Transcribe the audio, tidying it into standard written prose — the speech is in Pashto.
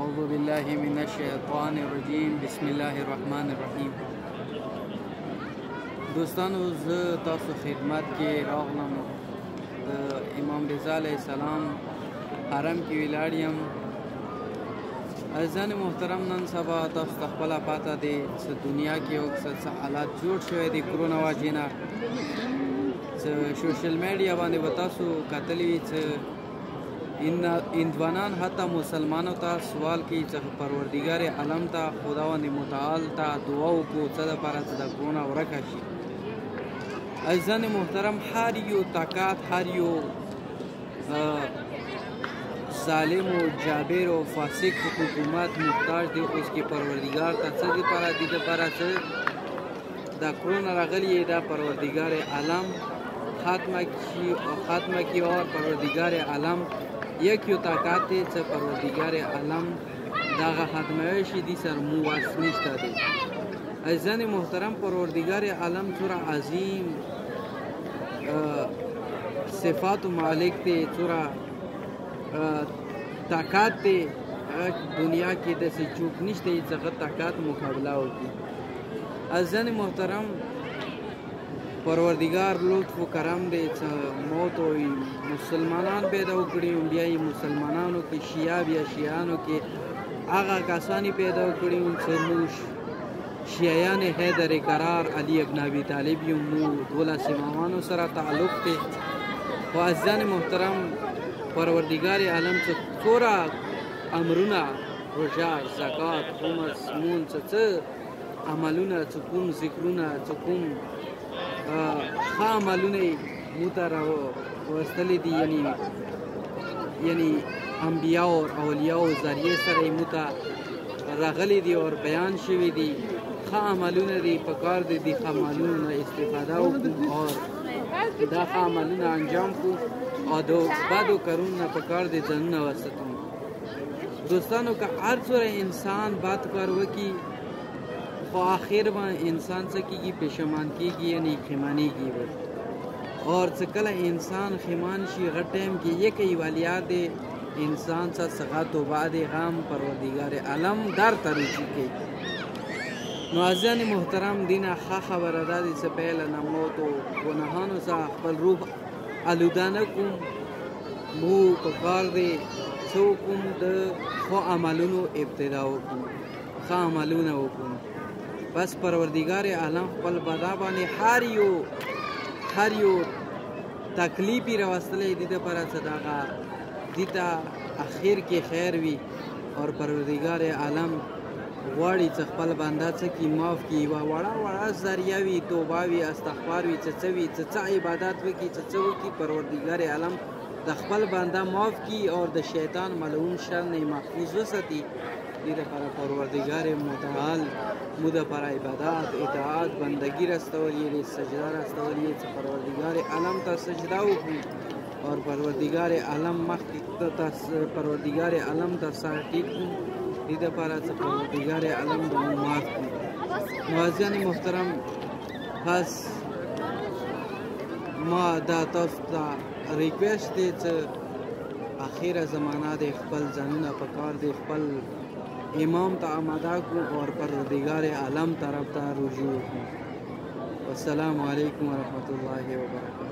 اعوذ بالله من الشیطان الرجیم بسم الله الرحمن الرحیم. دوستانو زه تاسو خدمت کې راغلم د امام رضا علیه السلام حرم کې ولاړ یم. عزیزان محترم، نن سبا تاسو ته خپله پته دی چې دنیا کې یو څه حالات جوړ شوی دی کرونا وجې نه. سوشل میډیا باندې به تاسو کتلی وي چې هندوانان حتی مسلمانو ته سوال کوي چې پروردګار عالم ته خداوند متعال ته دعا وکړو څه دپاره چې د کرونا ورکه شي. عزیزان محترم، هر یو طاقت، هر یو ظالم و جابر و فاسق حکومت محتاج دی اوس کې پروردګار ته څه دپاره دې دپاره چې دا کرونا راغلی دا پروردګار عالم ختمه کی اور پروردگار عالم یک یو طاقت دی چې پروردگار عالم دغه ختموی شي دي سر مو واس نشته دی. عزیزان محترم، پروردگار عالم څومره عظیم صفات و مالک دی، څومره طاقت دی، دنیا کې داسې چوک نشته چې هغه طاقت مقابله وکړي. عزیزان محترم، پروردگار لطف و کرم دی چې موت و مسلمانان پیدا وکړي، بیا یې مسلمانانو کې شیعه بیا شیعانو کې هغه کسانی پیدا وکړي چې موږ شیعیان حیدر قرار علی ابن ابي طالب یو، موږ 12 امامانو سره تعلق دی. خو عزیزان محترم، پروردگار عالم چې څومره امرونه، روژه، زکات، خمس، مونځ، څه عملونه، څه کوم ذکرونه، څه کوم ښه عملونه یې موږ ته راوستلي دي، یعنی انبیاو او اولیاو ذریعې سره یې موږ ته راغلي دي او بیان شوي دي. ښه عملونه دي، پکار دی د ښه عملونو نه استفاده وکړو او دا ښه عملونه انجام کړو او د بدو کارونو نه پکار دی ځانونه وساتو. دوستانو، که هر څومره انسان بد کار وکړي خو آخر باندې انسان څه کېږي؟ پښیمان کېږي، یعنی خیمانېږي. اور چې کله انسان خیمان شي هغه ټایم کې یک ایوالیا دی انسان څه څخه توبه دی غم پروردګار عالم در ته رجوع کوي. نو عزیزان محترم، دینه ښه خبره ده چې پهله نه موت و ګناهانو څخه خپل روح آلوده نه کړو. مو پکار دی څه وکړو؟ د ښو عملونو ابتدا وکړو، ښه عملونه وکړو. بس پروردگار عالم خپل بنده باندې هر یو تکلیف یې راوستلی دي دپاره چې دغه دې ته اخر کې خیر وي. اور پروردگار عالم غواړي چې خپل بنده څه کړي؟ معاف کړي. یوه وړه ذریعه وي، توبه وي، استغفار وي، څه وي، څه عبادت وکړي، څه وکړي، پروردگار عالم د خپل بنده معاف کړي او د شیطان ملعون شر نه محفوظ وساتي. دې لپاره پروردگار متعال مو دپاره عبادت، اطاعت، بندگی رستولی دی، سجده رستولی چې پروردگار عالم ته سجده وکړو اور پروردگار عالم مخکې پروردگار عالم ته سر ټیټ کړو. دې دپاره چې پروردگار عالم به مو معاف کړي. عزیزان محترم، بس ما دا تاسو ته ریکویسټ دی چې اخیره زمانه دی خپل ځانونه پکار دی خپل امام ته آماده کړو اور پروردگار عالم طرف ته رجوع کړو. والسلام علیکم ورحمة الله وبرکاته.